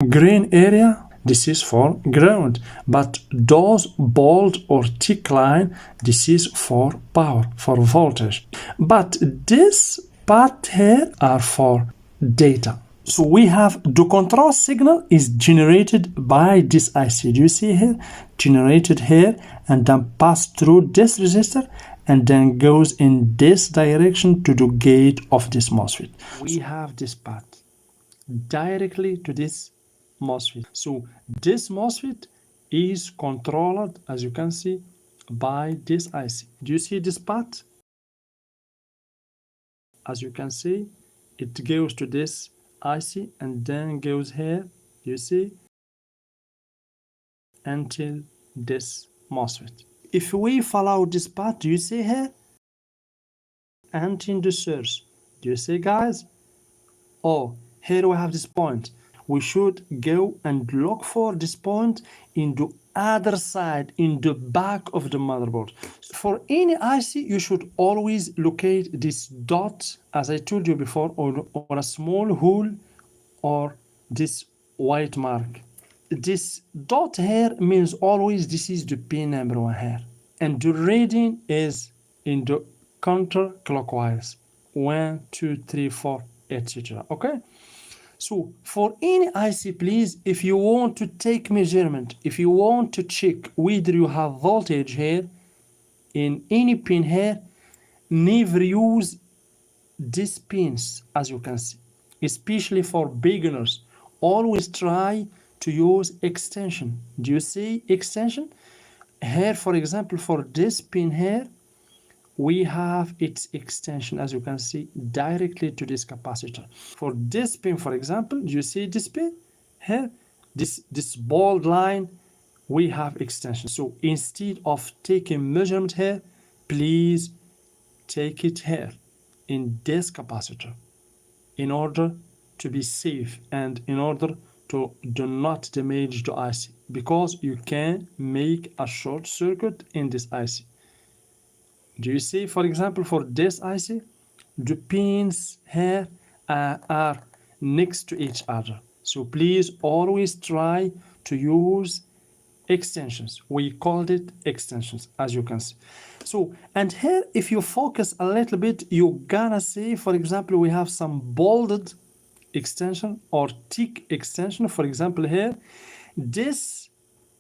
green area, this is for ground, but those bold or thick line, this is for power, for voltage. But this part here are for data. So we have the control signal is generated by this IC. Do you see here? Generated here and then pass through this resistor and then goes in this direction to the gate of this MOSFET. We have this path directly to this MOSFET. So this MOSFET is controlled, as you can see, by this IC. Do you see this path? As you can see, it goes to this IC and then goes here, you see, until this MOSFET. If we follow this path, do you see here? Until the source. Do you see, guys? Oh, here we have this point. We should go and look for this point in the other side, in the back of the motherboard. For any IC, you should always locate this dot, as I told you before, or a small hole or this white mark. This dot here means always this is the pin number 1 here. And the reading is in the counterclockwise. 1, 2, 3, 4, etc. Okay? So for any IC, please, if you want to take measurement, if you want to check whether you have voltage here in any pin here, never use these pins, as you can see, especially for beginners. Always try to use extension. Do you see extension? Here, for example, for this pin here, we have its extension, as you can see, directly to this capacitor. For this pin, for example, do you see this pin here? This bold line, we have extension. So instead of taking measurement here, please take it here in this capacitor in order to be safe and in order to do not damage the IC, because you can make a short circuit in this IC. Do you see, for example, for this IC, the pins here are next to each other. So please always try to use extensions. We called it extensions, as you can see. So, and here, if you focus a little bit, you're gonna see, for example, we have some bolded extension or thick extension. For example, here, this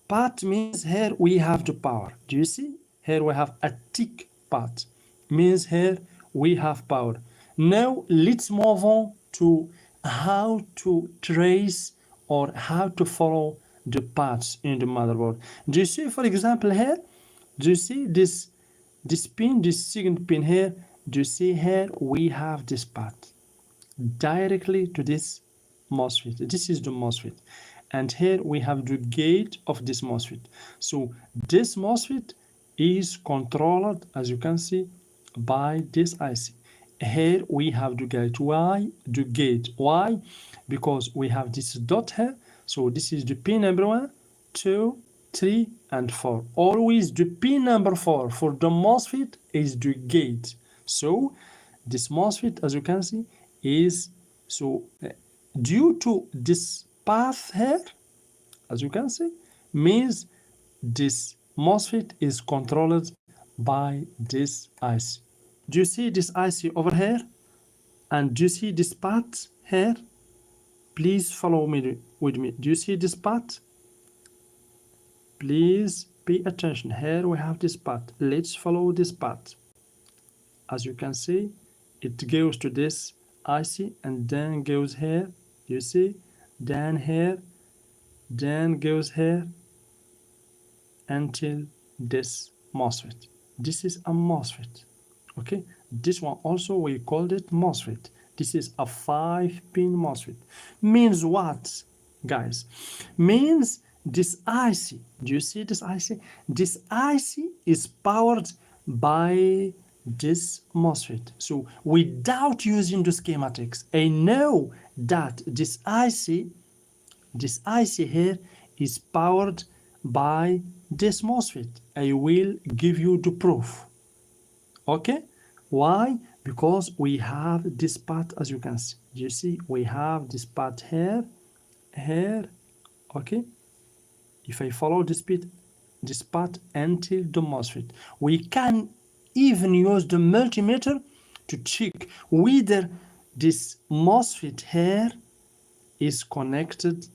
part means here we have the power. Do you see? Here we have a thick part, means here we have power. Now let's move on to how to trace or how to follow the paths in the motherboard. Do you see, for example, here, do you see this pin, this second pin here? Do you see here we have this path directly to this MOSFET. This is the MOSFET, and here we have the gate of this MOSFET. So this MOSFET is controlled, as you can see, by this IC. Here we have the gate. Why the gate? Why? Because we have this dot here. So this is the pin number 1, 2, 3, and 4. Always the pin number 4 for the MOSFET is the gate. So this MOSFET, as you can see, is so due to this path here, as you can see, means this MOSFET is controlled by this IC. Do you see this IC over here? And do you see this path here? Please follow me with me. Do you see this path? Please pay attention. Here we have this path. Let's follow this path. As you can see, it goes to this IC and then goes here. You see? Then here, then goes here until this MOSFET. This is a MOSFET. Okay, this one also we called it MOSFET. This is a 5-pin MOSFET. Means what, guys? Means this IC, do you see this IC? This IC is powered by this MOSFET. So without using the schematics, I know that this IC here is powered by this MOSFET. I will give you the proof. Okay? Why? Because we have this part, as you can see. You see, we have this part here, here, okay, if I follow this path until the MOSFET, we can even use the multimeter to check whether this MOSFET here is connected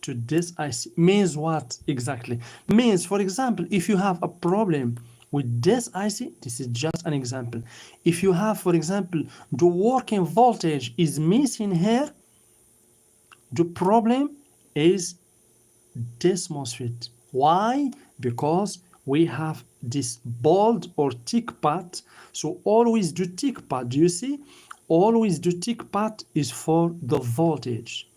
to this IC. Means what exactly? Means, for example, if you have a problem with this IC, this is just an example. If you have, for example, the working voltage is missing here, the problem is this MOSFET. Why? Because we have this bold or thick part. So always the thick part, do you see? Always the thick part is for the voltage.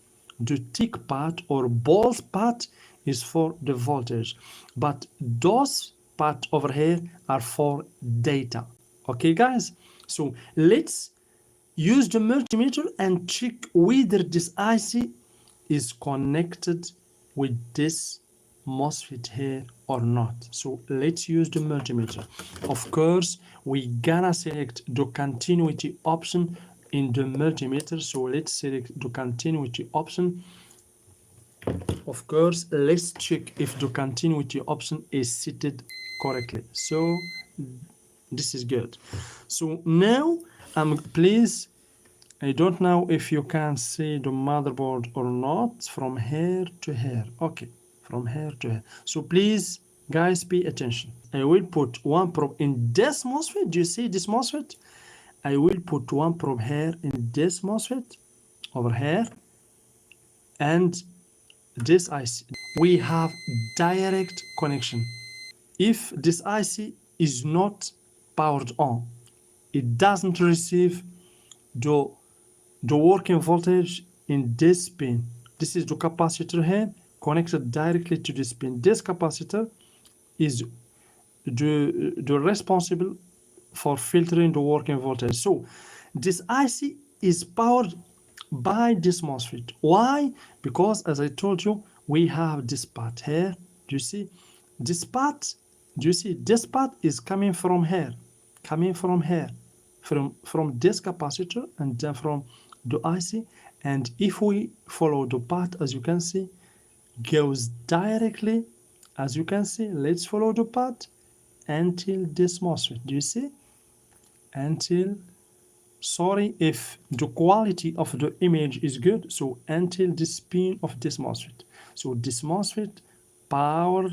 The thick part or bold part is for the voltage. But those part over here are for data. Okay, guys? So let's use the multimeter and check whether this IC is connected with this MOSFET here or not. So let's use the multimeter. Of course, we gonna select the continuity option in the multimeter. So let's select the continuity option. Of course, let's check if the continuity option is seated correctly. So this is good. So now please, I don't know if you can see the motherboard or not from here to here. Okay, from here to here. So please, guys, pay attention. I will put one probe in this MOSFET. Do you see this MOSFET? I will put one probe here in this MOSFET over here, and this IC. We have direct connection. If this IC is not powered on, it doesn't receive the working voltage in this pin. This is the capacitor here connected directly to this pin. This capacitor is the responsible for filtering the working voltage. So this IC is powered by this MOSFET. Why? Because as I told you, we have this part here. Do you see this part? Do you see this part is coming from here, from this capacitor, and then from the IC. And if we follow the path, as you can see, goes directly, as you can see, let's follow the path until this MOSFET. Do you see? Until, sorry if the quality of the image is good, so until this pin of this MOSFET. So this MOSFET power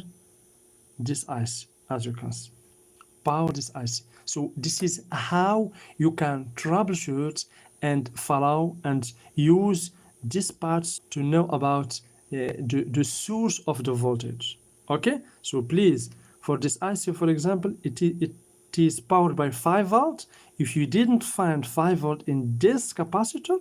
this IC, as you can see, power this IC. So this is how you can troubleshoot and follow and use these parts to know about the source of the voltage. Okay, so please, for this IC, for example, it is powered by 5 volt. If you didn't find 5 volt in this capacitor,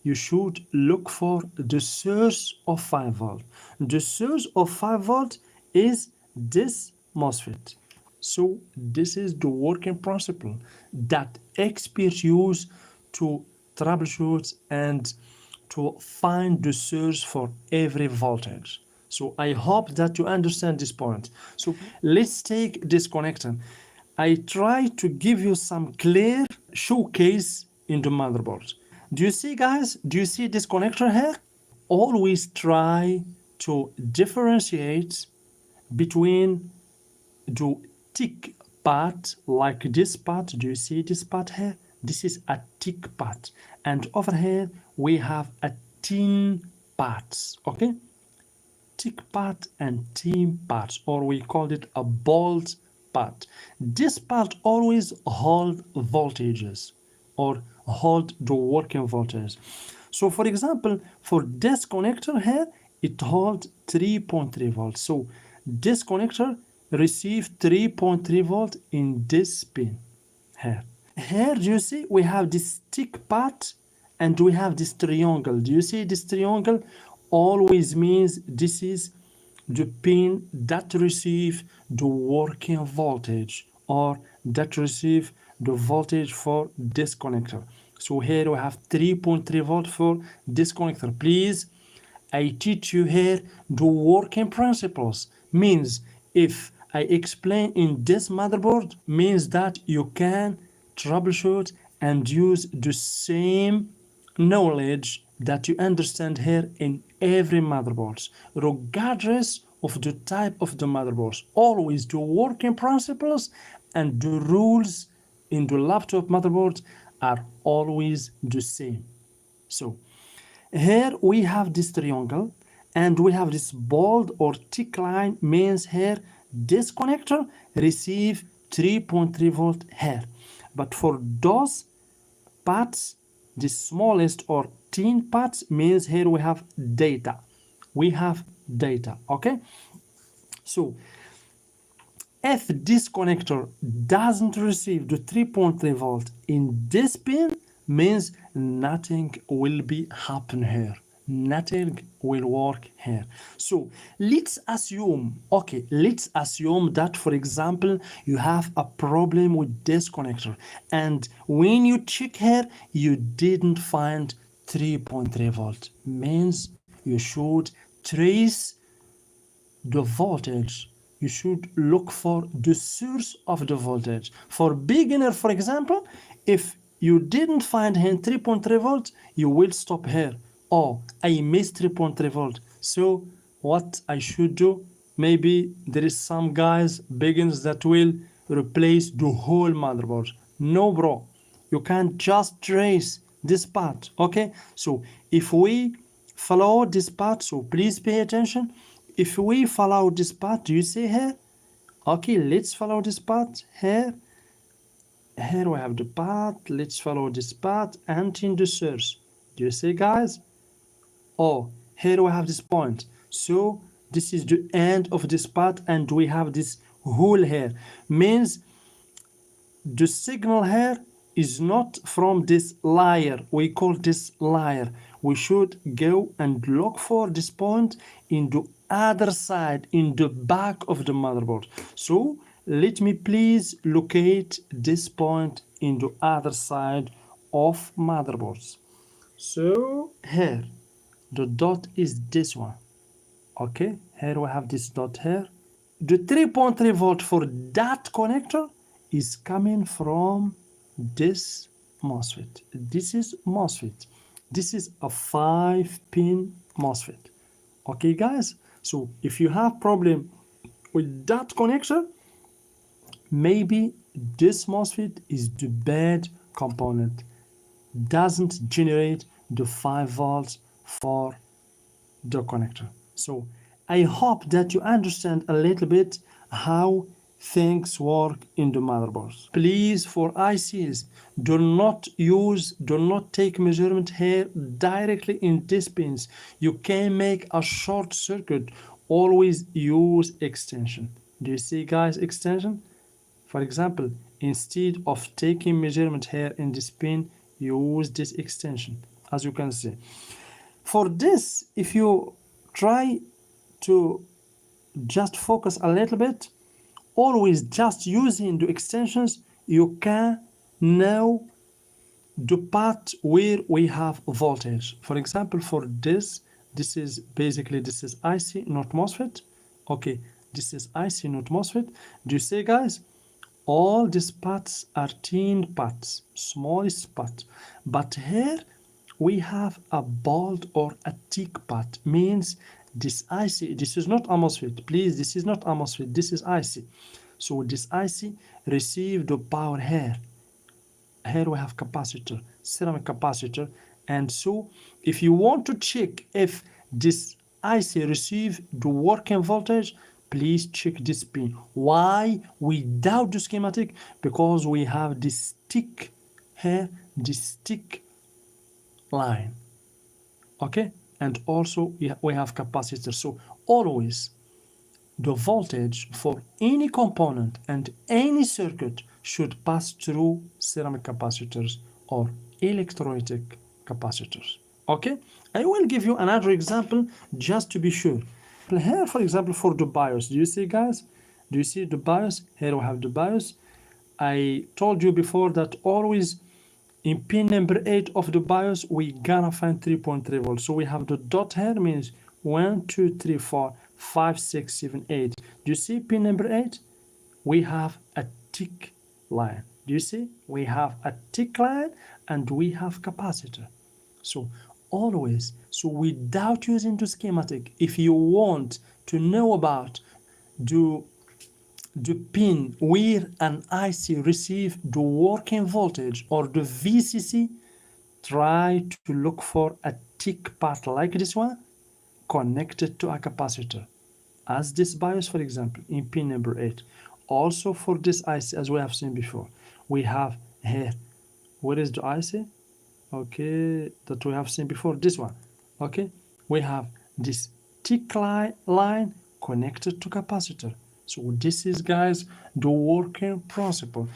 you should look for the source of 5 volt. The source of 5 volt is this MOSFET. So this is the working principle that experts use to troubleshoot and to find the source for every voltage. So I hope that you understand this point. So let's take this connector. I try to give you some clear showcase in the motherboard. Do you see, guys? Do you see this connector here? Always try to differentiate between the thick part, like this part. Do you see this part here? This is a thick part, and over here we have a thin parts. Okay, thick part and thin parts, or we call it a bold part. This part always hold voltages or hold the working voltage. So for example, for this connector here, it holds 3.3 volts. So this connector receives 3.3 volt in this pin here. Here, do you see we have this thick part and we have this triangle. Do you see this triangle? Always means this is the pin that receives the working voltage, or that receive the voltage for this connector. So here we have 3.3 volt for this connector. Please, I teach you here the working principles. Means if I explain in this motherboard, means that you can troubleshoot and use the same knowledge that you understand here in every motherboard, regardless of the type of the motherboard. Always the working principles and the rules in the laptop motherboard are always the same. So here we have this triangle and we have this bold or thick line, means here this connector receive 3.3 volt here. But for those paths, the smallest or thin paths, means here we have data. We have data, okay? So if this connector doesn't receive the 3.3 volt in this pin, means nothing will be happen here. Nothing will work here. So let's assume, okay, let's assume that, for example, you have a problem with this connector, and when you check here, you didn't find 3.3 volt. Means you should trace the voltage. You should look for the source of the voltage. For beginner, for example, if you didn't find here 3.3 volt, you will stop here. Oh, I missed 3.3 volt. So what I should do? Maybe there is some guys, beginners, that will replace the whole motherboard. No, bro. You can't just trace this part, okay? So if we follow this part, so please pay attention. If we follow this path, do you see here? Okay, let's follow this path here. Here we have the path. Let's follow this path and in the source. Do you see, guys? Oh, here we have this point. So this is the end of this path and we have this hole here. Means the signal here is not from this layer. We call this layer. We should go and look for this point in the other side, in the back of the motherboard. So let me please locate this point in the other side of motherboards. So here the dot is this one. Okay, here we have this dot here. The 3.3 volt for that connector is coming from this MOSFET. This is MOSFET. This is a 5-pin MOSFET. Okay, guys? So if you have problem with that connector, maybe this MOSFET is the bad component. Doesn't generate the 5 volts for the connector. So I hope that you understand a little bit how things work in the motherboards. Please, for ICs, do not take measurement here directly in these pins. You can make a short circuit. Always use extension. Do you see, guys, extension? For example, instead of taking measurement here in this pin, use this extension, as you can see. For this, if you try to just focus a little bit, always just using the extensions, you can know the part where we have voltage. For example, for this is basically, this is IC, not MOSFET. Okay, this is IC, not MOSFET. Do you see, guys? All these parts are thin parts, smallest part. But here we have a bold or a thick part. Means this IC, this is not a MOSFET. Please, this is not a MOSFET. This is IC. So this IC receive the power here. Here we have capacitor, ceramic capacitor. And so if you want to check if this IC receive the working voltage, please check this pin. Why? Without the schematic, because we have this thick here, this thick line. Okay, and also we have capacitor. So always the voltage for any component and any circuit should pass through ceramic capacitors or electrolytic capacitors. Okay, I will give you another example just to be sure. Here, for example, for the BIOS, do you see, guys? Do you see the BIOS? Here we have the BIOS. I told you before that always in pin number 8 of the BIOS, we gonna find 3.3 volts. So we have the dot here, means 1, 2, 3, 4, 5, 6, 7, 8. Do you see pin number 8? We have a thick line. Do you see? We have a thick line and we have capacitor. So always. So without using the schematic, if you want to know about the pin where an IC receive the working voltage or the VCC, try to look for a thick part like this one connected to a capacitor, as this BIOS, for example, in pin number 8. Also for this IC, as we have seen before, we have here, where is the IC? Okay, that we have seen before, this one. Okay, we have this thick line connected to capacitor. So this is, guys, the working principle.